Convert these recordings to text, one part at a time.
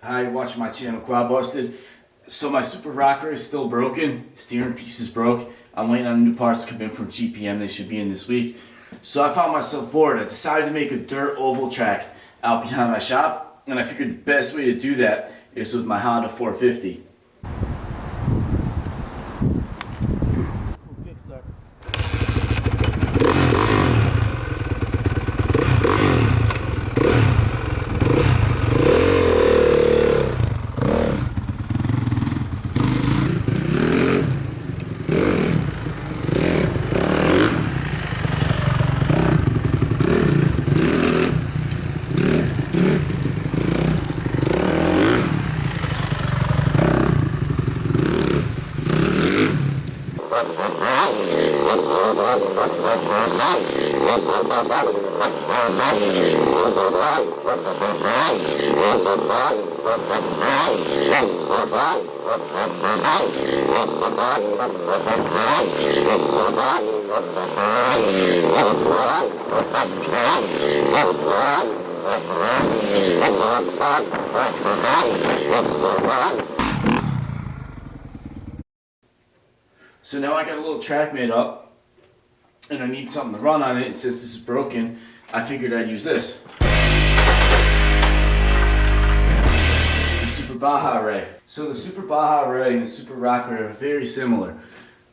Hi, you're watching my channel, Cloud Busted. So my Super Rocker is still broken. Steering piece is broke. I'm waiting on new parts to come in from GPM. They should be in this week. So I found myself bored. I decided to make a dirt oval track out behind my shop. And I figured the best way to do that is with my Honda 450. So now I got a little track made up, and I need something to run on it, and since this is broken, I figured I'd use this. The Super Baja Ray. So the Super Baja Ray and the Super Rocker are very similar.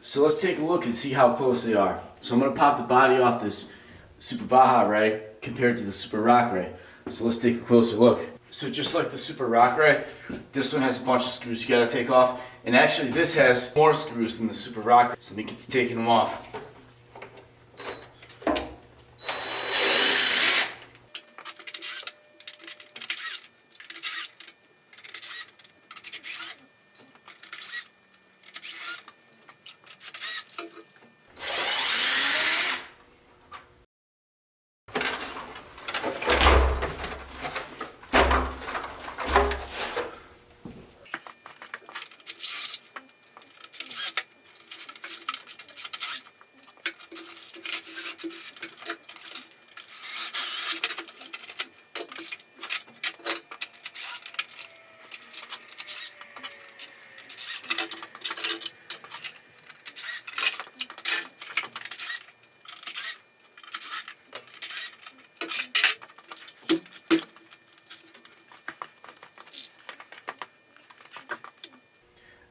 So let's take a look and see how close they are. So I'm going to pop the body off this Super Baja Ray compared to the Super Rock Ray. So let's take a closer look. So just like the Super Rock Ray, this one has a bunch of screws you got to take off. And actually this has more screws than the Super Rocker. So let me get to taking them off.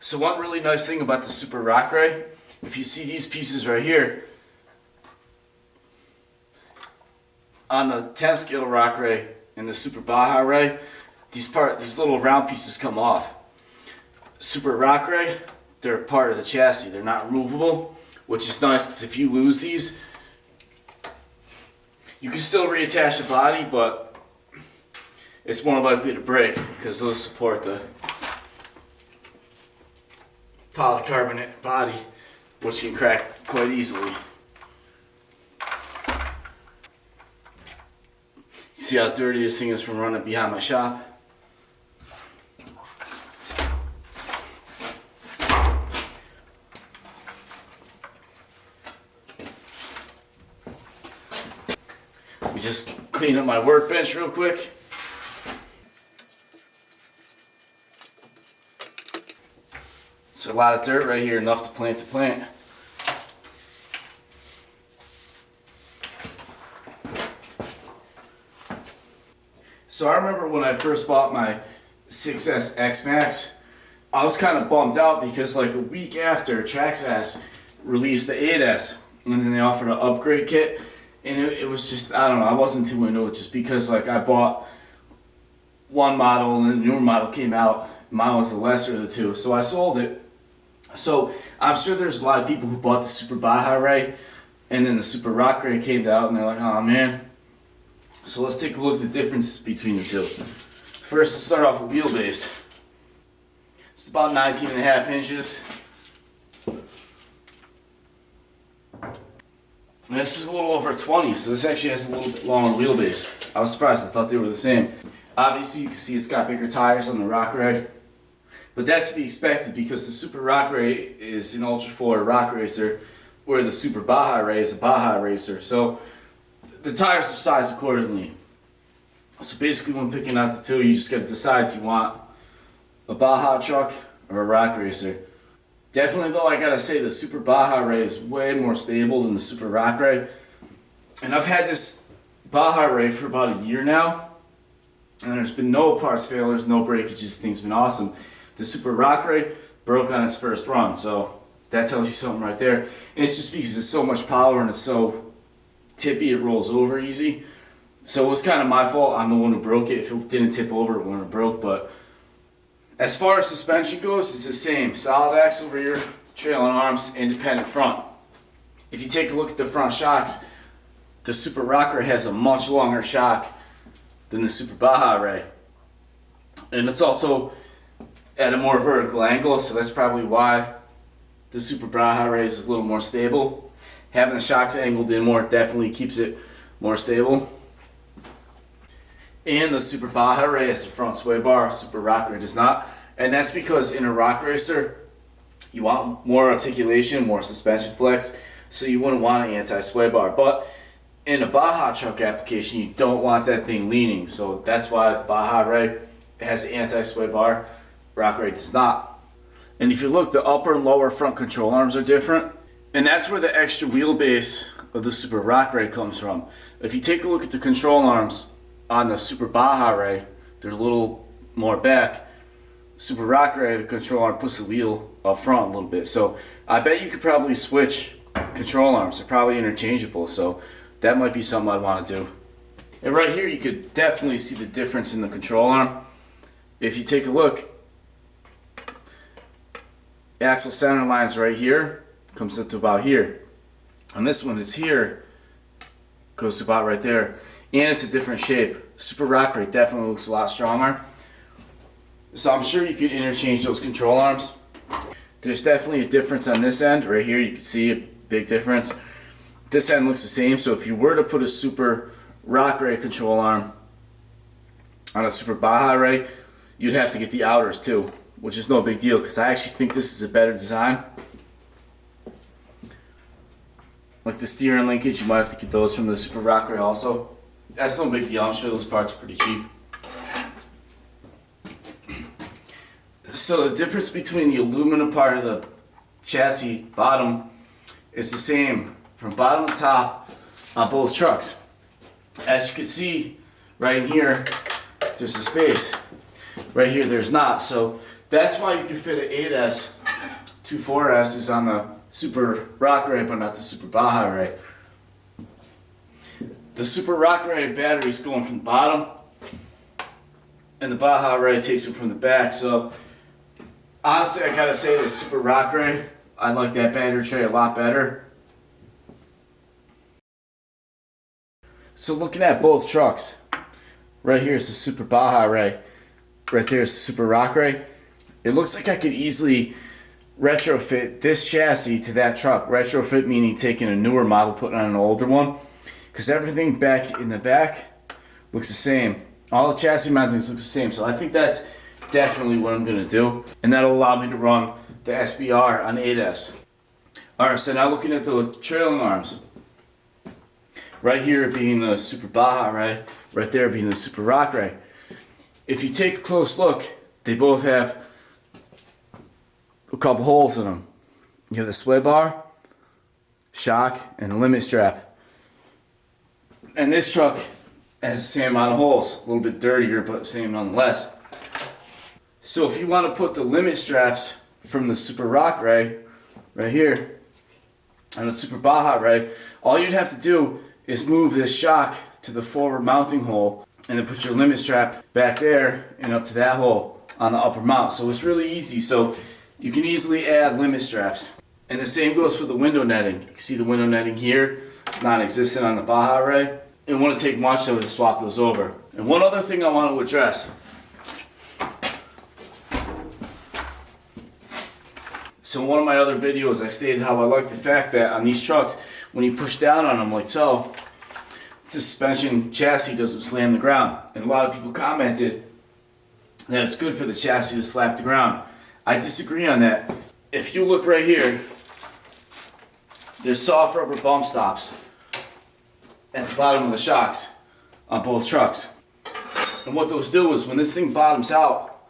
So one really nice thing about the Super Rock Ray, if you see these pieces right here, on the 10 scale Rock Ray and the Super Baja Ray, these little round pieces come off. Super Rock Ray, they're part of the chassis. They're not removable, which is nice because if you lose these, you can still reattach the body, but it's more likely to break because those support the polycarbonate body, which can crack quite easily. You see how dirty this thing is from running behind my shop? Let me just clean up my workbench real quick. So a lot of dirt right here, enough to plant. So I remember when I first bought my 6S X Max, I was kind of bummed out because like a week after Traxxas released the 8S, and then they offered an upgrade kit, and it was just, I don't know, I wasn't too into it just because like I bought one model and the newer model came out, mine was the lesser of the two, so I sold it. So I'm sure there's a lot of people who bought the Super Baja Ray and then the Super Rock Ray came out and they're like, oh man. So let's take a look at the differences between the two. First, let's start off with wheelbase. It's about 19.5 inches. And this is a little over 20, so this actually has a little bit longer wheelbase. I was surprised, I thought they were the same. Obviously you can see it's got bigger tires on the Rock Ray. But that's to be expected because the Super Rock Ray is an Ultra 4 rock racer, where the Super Baja Ray is a Baja racer. So the tires are sized accordingly. So basically when picking out the two, you just got to decide, do you want a Baja truck or a rock racer. Definitely though, I gotta say the Super Baja Ray is way more stable than the Super Rock Ray. And I've had this Baja Ray for about a year now, and there's been no parts failures, no breakages, things been awesome. The Super Rock Ray broke on its first run, so that tells you something right there. And it's just because it's so much power and it's so tippy, it rolls over easy. So it was kind of my fault. I'm the one who broke it. If it didn't tip over, it wouldn't have broke. But as far as suspension goes, it's the same. Solid axle rear, trailing arms, independent front. If you take a look at the front shocks, the Super Rock Ray has a much longer shock than the Super Baja Ray. And it's also at a more vertical angle, so that's probably why the Super Baja Ray is a little more stable. Having the shocks angled in more definitely keeps it more stable. And the Super Baja Ray has the front sway bar, Super Rock Ray does not. And that's because in a rock racer, you want more articulation, more suspension flex, so you wouldn't want an anti-sway bar. But in a Baja truck application, you don't want that thing leaning, so that's why the Baja Ray has the anti-sway bar, Rock Ray does not. And if you look, the upper and lower front control arms are different, and that's where the extra wheelbase of the Super Rock Ray comes from. If you take a look at the control arms on the Super Baja Ray, they're a little more back. Super Rock Ray, the control arm puts the wheel up front a little bit, so I bet you could probably switch control arms. They're probably interchangeable, so that might be something I'd want to do. And right here you could definitely see the difference in the control arm. If you take a look, axle center line's right here, comes up to about here. On this one it's here, goes to about right there. And it's a different shape. Super Rock Ray definitely looks a lot stronger. So I'm sure you could interchange those control arms. There's definitely a difference on this end. Right here you can see a big difference. This end looks the same, so if you were to put a Super Rock Ray control arm on a Super Baja Ray, you'd have to get the outers too, which is no big deal because I actually think this is a better design. Like the steering linkage, you might have to get those from the Super Rock Ray also. That's no big deal, I'm sure those parts are pretty cheap. So the difference between the aluminum part of the chassis bottom is the same from bottom to top on both trucks. As you can see right here, there's a space. Right here there's not. So that's why you can fit an 8S, two 4S's on the Super Rock Ray, but not the Super Baja Ray. The Super Rock Ray battery is going from the bottom, and the Baja Ray takes it from the back. So honestly, I gotta say the Super Rock Ray, I like that battery tray a lot better. So looking at both trucks, right here is the Super Baja Ray, right there is the Super Rock Ray. It looks like I could easily retrofit this chassis to that truck. Retrofit meaning taking a newer model, putting on an older one, because everything back in the back looks the same. All the chassis mountings look the same, so I think that's definitely what I'm going to do, and that'll allow me to run the SBR on 8S. Alright, so now looking at the trailing arms. Right here being the Super Baja Ray, right there being the Super Rock Ray. If you take a close look, they both have a couple holes in them. You have the sway bar, shock, and the limit strap. And this truck has the same amount of holes, a little bit dirtier, but same nonetheless. So if you want to put the limit straps from the Super Rock Ray, right here, on the Super Baja Ray, all you'd have to do is move this shock to the forward mounting hole and then put your limit strap back there and up to that hole on the upper mount. So it's really easy. So you can easily add limit straps. And the same goes for the window netting. You can see the window netting here. It's non-existent on the Baja Ray. It wouldn't take much to swap those over. And one other thing I want to address. So in one of my other videos I stated how I like the fact that on these trucks, when you push down on them like so, the suspension chassis doesn't slam the ground. And a lot of people commented that it's good for the chassis to slap the ground. I disagree on that. If you look right here, there's soft rubber bump stops at the bottom of the shocks on both trucks. And what those do is when this thing bottoms out,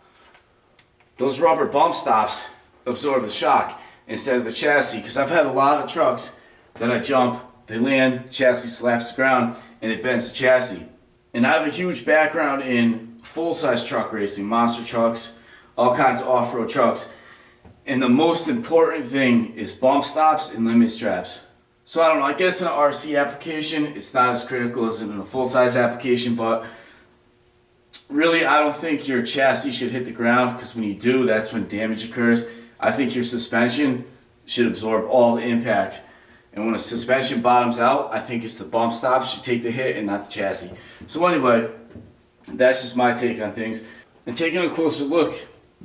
those rubber bump stops absorb the shock instead of the chassis. Because I've had a lot of trucks that I jump, they land, chassis slaps the ground, and it bends the chassis. And I have a huge background in full-size truck racing, monster trucks, all kinds of off-road trucks. And the most important thing is bump stops and limit straps. So I don't know, I guess in an RC application, it's not as critical as in a full-size application, but really I don't think your chassis should hit the ground, because when you do, that's when damage occurs. I think your suspension should absorb all the impact. And when a suspension bottoms out, I think it's the bump stops should take the hit and not the chassis. So anyway, that's just my take on things. And taking a closer look,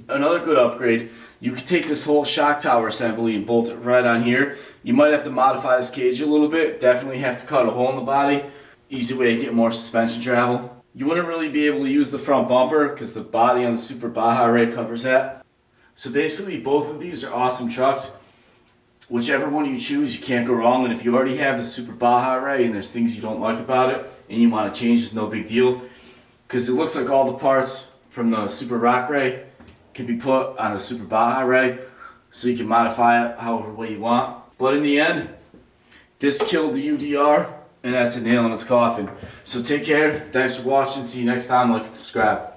another good upgrade, you could take this whole shock tower assembly and bolt it right on here. You might have to modify this cage a little bit, definitely have to cut a hole in the body. Easy way to get more suspension travel. You wouldn't really be able to use the front bumper because the body on the Super Baja Ray covers that. So basically both of these are awesome trucks. Whichever one you choose, you can't go wrong. And if you already have the Super Baja Ray and there's things you don't like about it and you want to change, it's no big deal. Because it looks like all the parts from the Super Rock Ray can be put on a Super Baja Ray, so you can modify it however way you want. But in the end, this killed the UDR, and that's a nail in its coffin. So take care, thanks for watching, see you next time, like and subscribe.